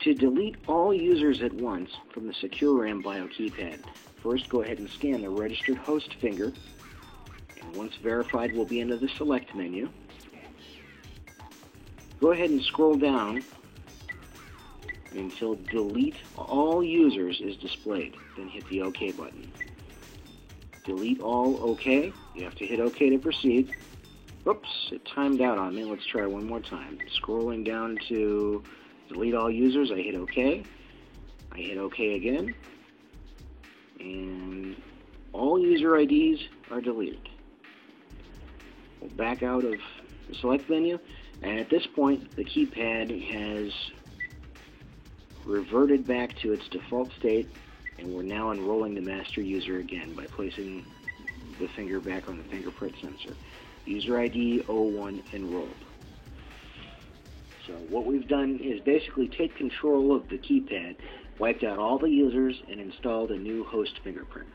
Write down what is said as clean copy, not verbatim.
To delete all users at once from the Secure RAM Bio keypad, first go ahead and scan the registered host finger, and once verified, we'll be into the Select menu. Go ahead and scroll down until Delete All Users is displayed, then hit the OK button. Delete all, OK. You have to hit OK to proceed. Oops, it timed out on me. Let's try one more time. Scrolling down to Delete all users, I hit OK. I hit OK again. And all user IDs are deleted. We'll back out of the Select menu. And at this point, the keypad has reverted back to its default state, and we're now enrolling the master user again by placing the finger back on the fingerprint sensor. User ID 01 enrolled. So what we've done is basically take control of the keypad, wiped out all the users, and installed a new host fingerprint.